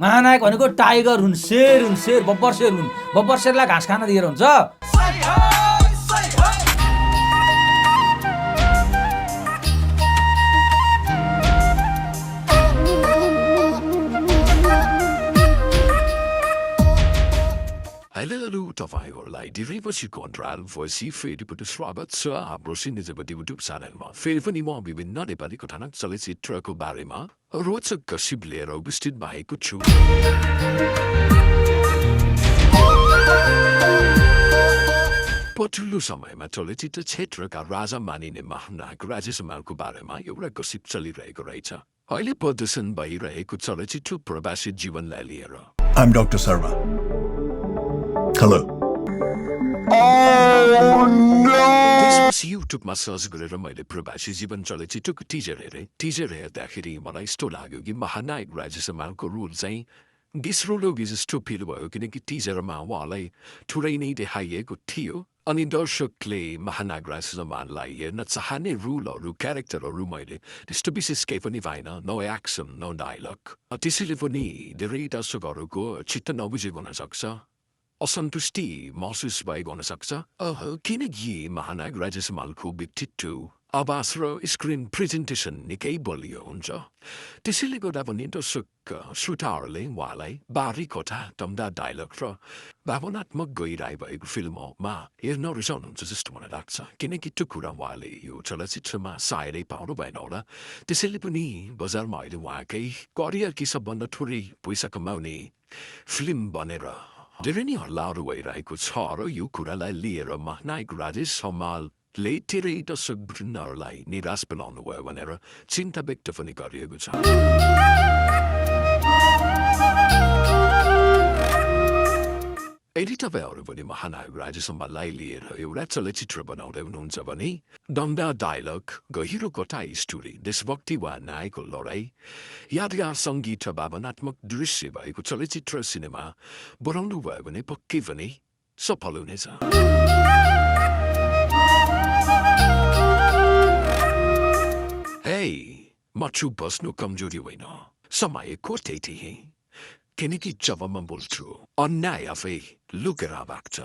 महानायक भनेको टाइगर हुन्, शेर बब्बर शेरलाई घाँस खान दिएर हुन्छ। Hello तपाईँहरूलाई धेरै कन्ट्राल voice फेरि पनि स्वागत छ हाम्रो सिनेजपति युट्युब च्यानलमा। फेरि पनि म विभिन्न नेपाली कथानक चलचित्रको बारेमा रोचक गसिप लिएर उपस्थित भएको छु। पछिल्लो समयमा चलचित्र क्षेत्रका राजा मानिने महानायक राजेश हमालको बारेमा एउटा गसिप चलिरहेको रहेछ। अहिले प्रदर्शन भइरहेको चलचित्र प्रवासी जीवनलाई लिएर। I'm Dr. Sarma. Hello. त्यसपछि युट्युबमा सर्च गरेर मैले प्रवासी जीवन चलचित्रको टिजर हेरेँ। टिजर हेर्दाखेरि मलाई यस्तो लाग्यो कि महानायक राजेश हमालको रोल चाहिँ गिस्रो लोगी जस्तो फिल भयो, किनकि टिजरमा उहाँलाई थोरै नै देखाइएको थियो। अनि दर्शकले महानायक राजेश हमाललाई हेर्न चाहने रोलहरू क्यारेक्टरहरू मैले त्यस्तो विशेष केही पनि पाइन। No action, no dialogue. त्यसैले पनि धेरै दर्शकहरूको चित्त नबुझेको हुनसक्छ, असन्तुष्टि महसुस भएको हुनसक्छ। किनकि महानायक राजेश हमालको व्यक्तित्व, आवाज र स्क्रिन प्रेजेन्टेसन निकै बलियो हुन्छ। त्यसैले गर्दा पनि दर्शक श्रोताहरूले उहाँलाई बारी कथा, दमदार डायलग र भावनात्मक गहिराई भएको फिल्ममा हेर्न रुचाउनुहुन्छ जस्तो मलाई लाग्छ। किनकि त्यो कुरा उहाँले यो चलचित्रमा सायदै पाउनु भएन होला। त्यसैले पनि बजारमा अहिले उहाँकै करियरकी सबभन्दा थोरै पैसा कमाउने फिल्म बनेर धेरै नै हल्लाहरू भइरहेको छ र यो कुरालाई लिएर महानायक राजेश हमालले धेरै दर्शक वृन्दहरूलाई निराश बनाउनु भयो भनेर चिन्ता व्यक्त पनि गरिएको छ। यदि तपाईँहरू पनि महानायक राजेश हमाललाई लिएर एउटा चलचित्र बनाउँदै हुनुहुन्छ भने दमदार डायलग, गहिरो कथा स्टोरी, देशभक्ति वा न्यायको लडाई, यादगार सङ्गीत र भावनात्मक दृश्य भएको चलचित्र सिनेमा बनाउनु भयो भने पक्कै पनि सफल हुनेछ। हे, म चुप बस्नु कमजोरी होइन, समयको त्यही थिएँ। किनकि जब म बोल्छु अन्याय आफै लुकेर भाग्छ।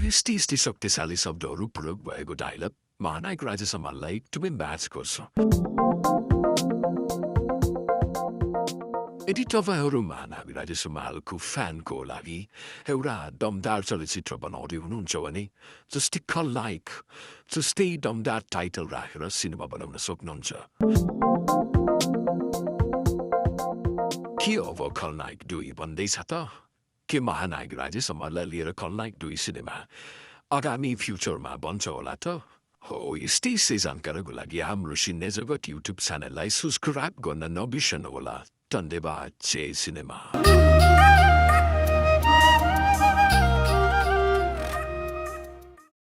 यस्तै शक्तिशाली शब्दहरू प्रयोग भएको डायलग महानायक राजेश हमाललाई एकदमै म्याच गर्छ। यदि तपाईँहरू महानायक राजेश हमालको फ्यानको लागि एउटा दमदार चलचित्र बनाउँदै हुनुहुन्छ भने जस्तै खलनायक जस्तै दमदार टाइटल राखेर सिनेमा बनाउन सक्नुहुन्छ। के अब खलनायक 2 बन्दैछ त? के महानायक राजेश हमाललाई लिएर खलनायक 2 सिनेमा आगामी फ्युचरमा बन्छ होला त? यस्तै जानकारीको लागि हाम्रो सिने जगत युट्युब च्यानललाई सब्सक्राइब गर्न नबिर्सनु होला। धन्यवाद। जय सिनेमा।